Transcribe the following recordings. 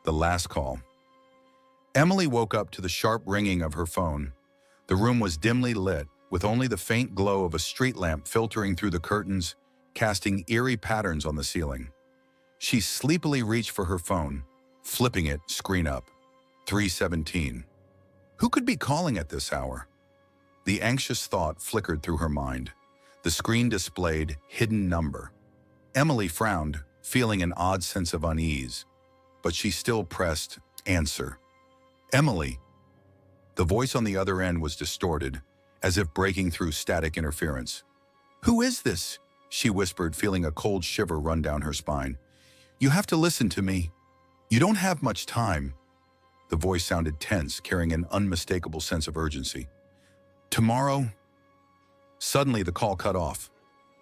The last call. Emily woke up to the sharp ringing of her phone. The room was dimly lit, with only the faint glow of a street lamp filtering through the curtains, casting eerie patterns on the ceiling. She sleepily reached for her phone, flipping it screen up. 3:17. Who could be calling at this hour? The anxious thought flickered through her mind. The screen displayed hidden number. Emily frowned, feeling an odd sense of unease, but she still pressed answer. Emily. The voice on the other end was distorted, as if breaking through static interference. Who is this? She whispered, feeling a cold shiver run down her spine. You have to listen to me. You don't have much time. The voice sounded tense, carrying an unmistakable sense of urgency. Tomorrow? Suddenly, the call cut off.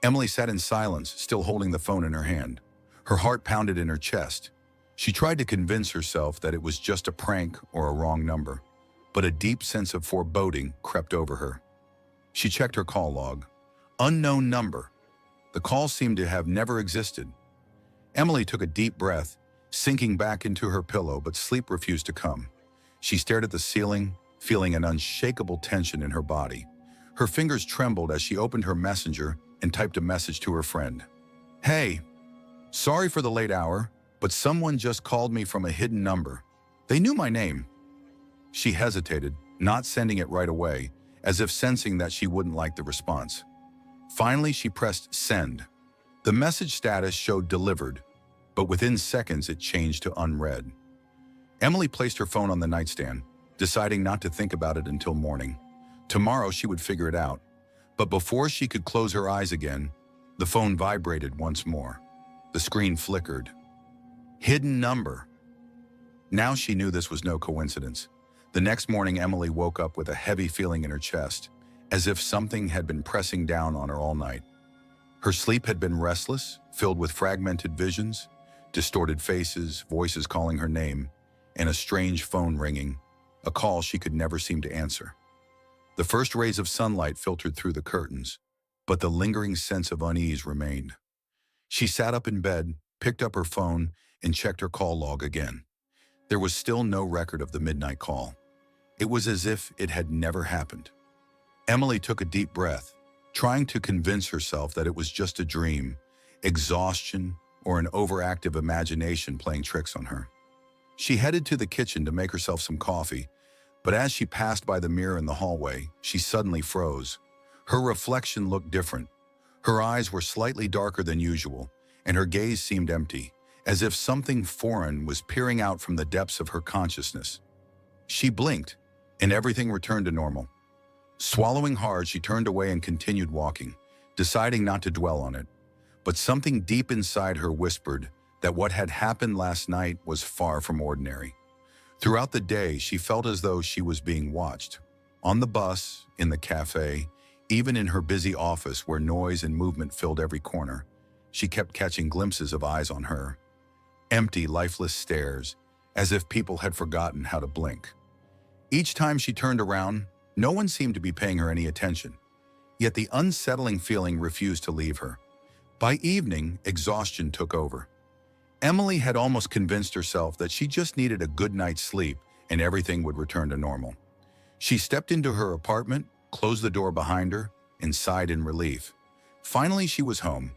Emily sat in silence, still holding the phone in her hand. Her heart pounded in her chest. She tried to convince herself that it was just a prank or a wrong number, but a deep sense of foreboding crept over her. She checked her call log. Unknown number. The call seemed to have never existed. Emily took a deep breath, sinking back into her pillow, but sleep refused to come. She stared at the ceiling, feeling an unshakable tension in her body. Her fingers trembled as she opened her messenger and typed a message to her friend. Hey, sorry for the late hour, but someone just called me from a hidden number. They knew my name. She hesitated, not sending it right away, as if sensing that she wouldn't like the response. Finally, she pressed send. The message status showed delivered, but within seconds it changed to unread. Emily placed her phone on the nightstand, deciding not to think about it until morning. Tomorrow she would figure it out. But before she could close her eyes again, the phone vibrated once more. The screen flickered. Hidden number. Now she knew this was no coincidence. The next morning, Emily woke up with a heavy feeling in her chest, as if something had been pressing down on her all night. Her sleep had been restless, filled with fragmented visions, distorted faces, voices calling her name, and a strange phone ringing, a call she could never seem to answer. The first rays of sunlight filtered through the curtains, but the lingering sense of unease remained. She sat up in bed, picked up her phone, and checked her call log again. There was still no record of the midnight call. It was as if it had never happened. Emily took a deep breath, trying to convince herself that it was just a dream, exhaustion, or an overactive imagination playing tricks on her. She headed to the kitchen to make herself some coffee, but as she passed by the mirror in the hallway, she suddenly froze. Her reflection looked different. Her eyes were slightly darker than usual, and her gaze seemed empty, as if something foreign was peering out from the depths of her consciousness. She blinked, and everything returned to normal. Swallowing hard, she turned away and continued walking, deciding not to dwell on it. But something deep inside her whispered that what had happened last night was far from ordinary. Throughout the day, she felt as though she was being watched. On the bus, in the cafe, even in her busy office where noise and movement filled every corner, she kept catching glimpses of eyes on her. Empty, lifeless stares, as if people had forgotten how to blink. Each time she turned around, no one seemed to be paying her any attention. Yet the unsettling feeling refused to leave her. By evening, exhaustion took over. Emily had almost convinced herself that she just needed a good night's sleep and everything would return to normal. She stepped into her apartment, closed the door behind her, and sighed in relief. Finally, she was home.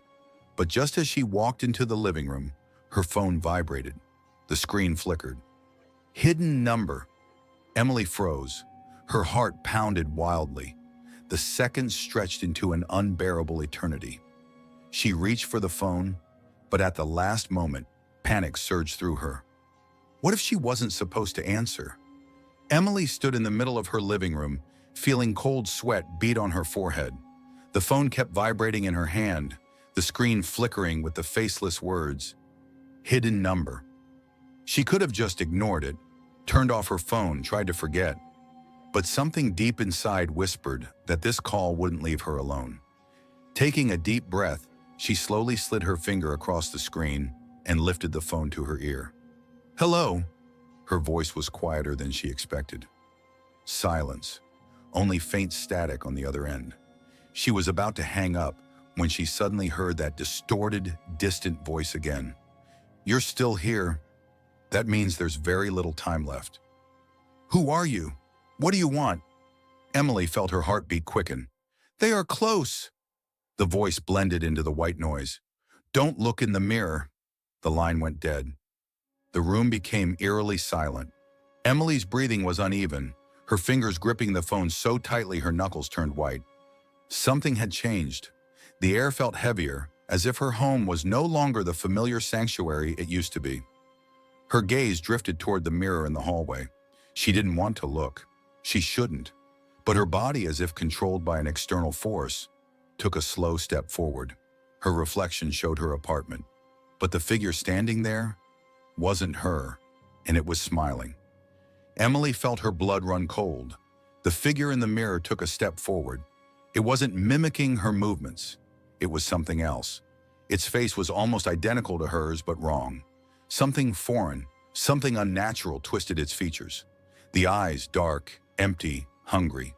But just as she walked into the living room, her phone vibrated. The screen flickered. Hidden number. Emily froze. Her heart pounded wildly. The seconds stretched into an unbearable eternity. She reached for the phone, but at the last moment, panic surged through her. What if she wasn't supposed to answer? Emily stood in the middle of her living room, feeling cold sweat bead on her forehead. The phone kept vibrating in her hand, the screen flickering with the faceless words, hidden number. She could have just ignored it, turned off her phone, tried to forget. But something deep inside whispered that this call wouldn't leave her alone. Taking a deep breath, she slowly slid her finger across the screen and lifted the phone to her ear. Hello. Her voice was quieter than she expected. Silence, only faint static on the other end. She was about to hang up when she suddenly heard that distorted, distant voice again. You're still here. That means there's very little time left. Who are you? What do you want? Emily felt her heartbeat quicken. They are close. The voice blended into the white noise. Don't look in the mirror. The line went dead. The room became eerily silent. Emily's breathing was uneven, her fingers gripping the phone so tightly her knuckles turned white. Something had changed. The air felt heavier, as if her home was no longer the familiar sanctuary it used to be. Her gaze drifted toward the mirror in the hallway. She didn't want to look. She shouldn't. But her body, as if controlled by an external force, took a slow step forward. Her reflection showed her apartment. But the figure standing there wasn't her, and it was smiling. Emily felt her blood run cold. The figure in the mirror took a step forward. It wasn't mimicking her movements. It was something else. Its face was almost identical to hers, but wrong. Something foreign, something unnatural twisted its features. The eyes dark, empty, hungry.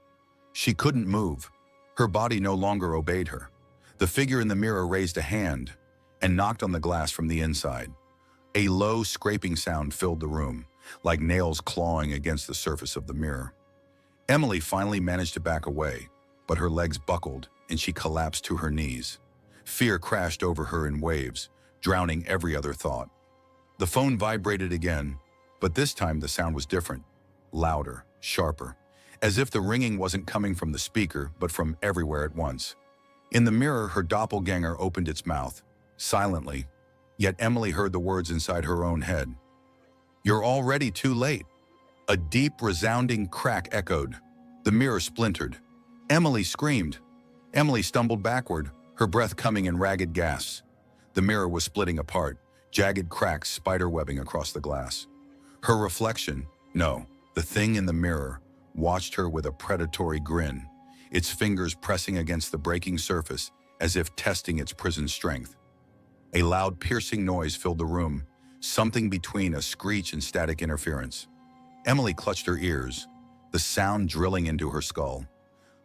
She couldn't move. Her body no longer obeyed her. The figure in the mirror raised a hand and knocked on the glass from the inside. A low scraping sound filled the room, like nails clawing against the surface of the mirror. Emily finally managed to back away, but her legs buckled and she collapsed to her knees. Fear crashed over her in waves, drowning every other thought. The phone vibrated again, but this time the sound was different, louder, sharper, as if the ringing wasn't coming from the speaker, but from everywhere at once. In the mirror, her doppelganger opened its mouth, silently, yet Emily heard the words inside her own head. You're already too late. A deep, resounding crack echoed. The mirror splintered. Emily screamed. Emily stumbled backward, her breath coming in ragged gasps. The mirror was splitting apart, jagged cracks spiderwebbing across the glass. Her reflection, no, the thing in the mirror, watched her with a predatory grin, its fingers pressing against the breaking surface as if testing its prison strength. A loud, piercing noise filled the room, something between a screech and static interference. Emily clutched her ears, the sound drilling into her skull.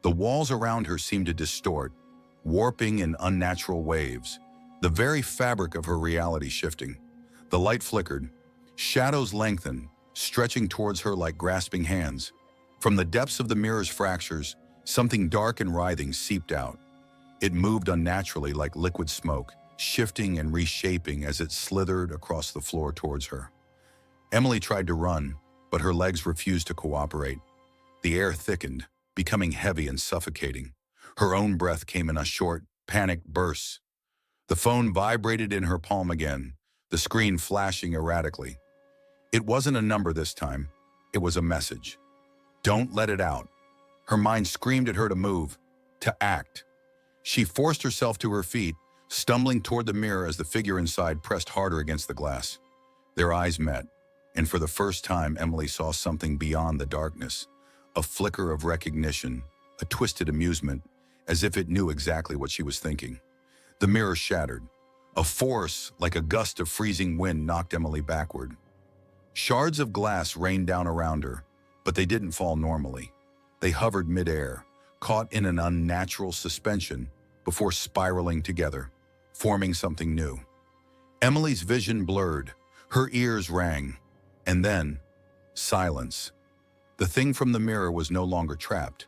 The walls around her seemed to distort, warping in unnatural waves, the very fabric of her reality shifting. The light flickered, shadows lengthened, stretching towards her like grasping hands. From the depths of the mirror's fractures, something dark and writhing seeped out. It moved unnaturally like liquid smoke, shifting and reshaping as it slithered across the floor towards her. Emily tried to run, but her legs refused to cooperate. The air thickened, becoming heavy and suffocating. Her own breath came in a short, panicked bursts. The phone vibrated in her palm again, the screen flashing erratically. It wasn't a number this time. It was a message. Don't let it out. Her mind screamed at her to move, to act. She forced herself to her feet, stumbling toward the mirror as the figure inside pressed harder against the glass. Their eyes met, and for the first time, Emily saw something beyond the darkness, a flicker of recognition, a twisted amusement, as if it knew exactly what she was thinking. The mirror shattered. A force, like a gust of freezing wind, knocked Emily backward. Shards of glass rained down around her, but they didn't fall normally. They hovered midair, caught in an unnatural suspension before spiraling together, forming something new. Emily's vision blurred, her ears rang, and then, silence. The thing from the mirror was no longer trapped,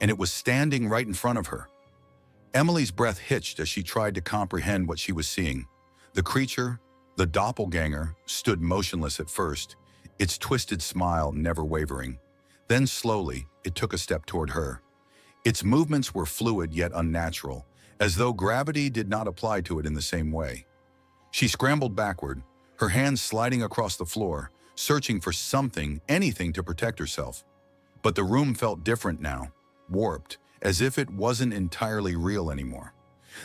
and it was standing right in front of her. Emily's breath hitched as she tried to comprehend what she was seeing. The creature, the doppelganger, stood motionless at first, its twisted smile never wavering. Then slowly, it took a step toward her. Its movements were fluid yet unnatural, as though gravity did not apply to it in the same way. She scrambled backward, her hands sliding across the floor, searching for something, anything to protect herself. But the room felt different now, warped, as if it wasn't entirely real anymore.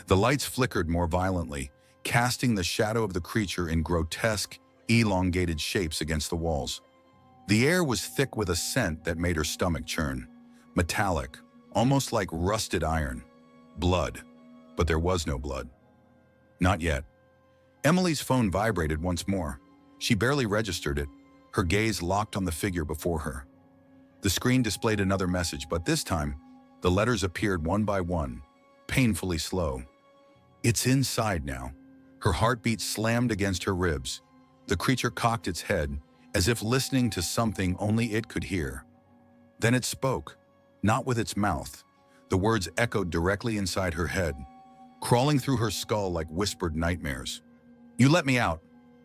The lights flickered more violently, casting the shadow of the creature in grotesque, elongated shapes against the walls. The air was thick with a scent that made her stomach churn. Metallic, almost like rusted iron. Blood. But there was no blood. Not yet. Emily's phone vibrated once more. She barely registered it, her gaze locked on the figure before her. The screen displayed another message, but this time, the letters appeared one by one, painfully slow. It's inside now. Her heartbeat slammed against her ribs. The creature cocked its head, as if listening to something only it could hear. Then it spoke, not with its mouth. The words echoed directly inside her head, crawling through her skull like whispered nightmares. "You let me out,"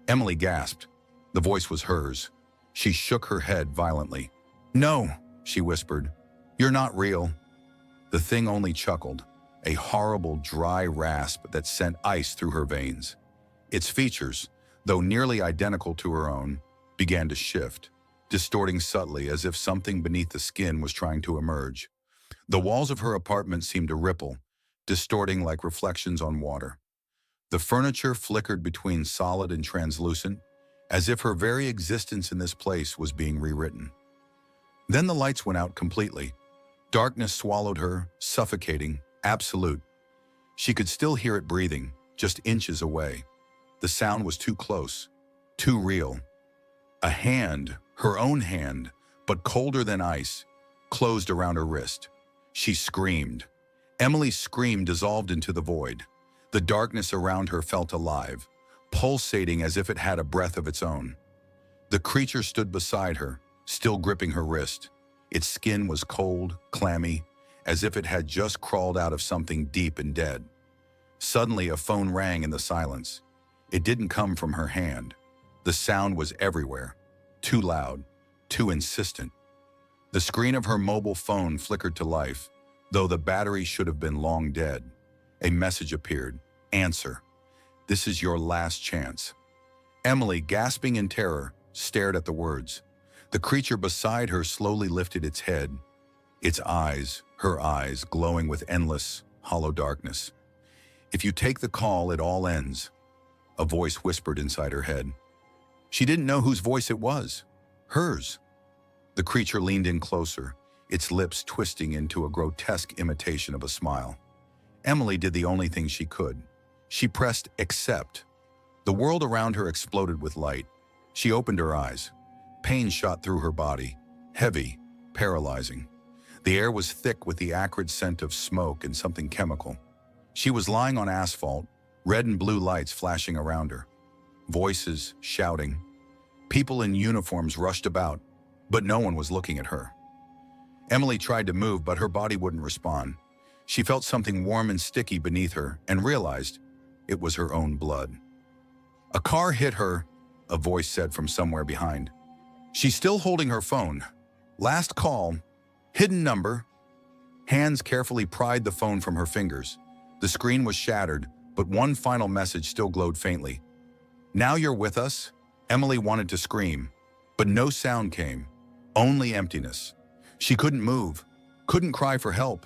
Emily gasped. The voice was hers. She shook her head violently. "No," she whispered. "You're not real." The thing only chuckled, a horrible dry rasp that sent ice through her veins. Its features, though nearly identical to her own, began to shift, distorting subtly as if something beneath the skin was trying to emerge. The walls of her apartment seemed to ripple, distorting like reflections on water. The furniture flickered between solid and translucent, as if her very existence in this place was being rewritten. Then the lights went out completely. Darkness swallowed her, suffocating, absolute. She could still hear it breathing, just inches away. The sound was too close, too real. A hand, her own hand, but colder than ice, closed around her wrist. She screamed. Emily's scream dissolved into the void. The darkness around her felt alive, pulsating as if it had a breath of its own. The creature stood beside her, still gripping her wrist. Its skin was cold, clammy, as if it had just crawled out of something deep and dead. Suddenly, a phone rang in the silence. It didn't come from her hand. The sound was everywhere, too loud, too insistent. The screen of her mobile phone flickered to life, though the battery should have been long dead. A message appeared. "Answer. This is your last chance." Emily, gasping in terror, stared at the words. The creature beside her slowly lifted its head, its eyes, her eyes, glowing with endless, hollow darkness. "If you take the call, it all ends," a voice whispered inside her head. She didn't know whose voice it was. Hers. The creature leaned in closer, its lips twisting into a grotesque imitation of a smile. Emily did the only thing she could. She pressed accept. The world around her exploded with light. She opened her eyes. Pain shot through her body, heavy, paralyzing. The air was thick with the acrid scent of smoke and something chemical. She was lying on asphalt, red and blue lights flashing around her. Voices, shouting. People in uniforms rushed about, but no one was looking at her. Emily tried to move, but her body wouldn't respond. She felt something warm and sticky beneath her and realized it was her own blood. "A car hit her," a voice said from somewhere behind. She's still holding her phone. "Last call. Hidden number." Hands carefully pried the phone from her fingers. The screen was shattered, but one final message still glowed faintly. "Now you're with us." Emily wanted to scream, but no sound came, only emptiness. She couldn't move, couldn't cry for help.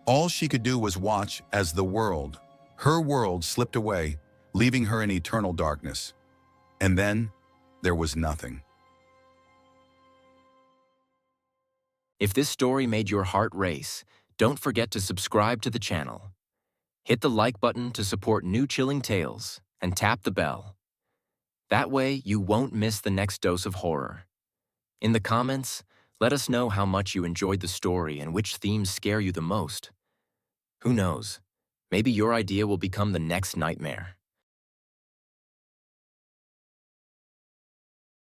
All she could do was watch as the world, her world, slipped away, leaving her in eternal darkness. And then there was nothing. If this story made your heart race, don't forget to subscribe to the channel. Hit the like button to support new chilling tales, and tap the bell. That way, you won't miss the next dose of horror. In the comments, let us know how much you enjoyed the story and which themes scare you the most. Who knows? Maybe your idea will become the next nightmare.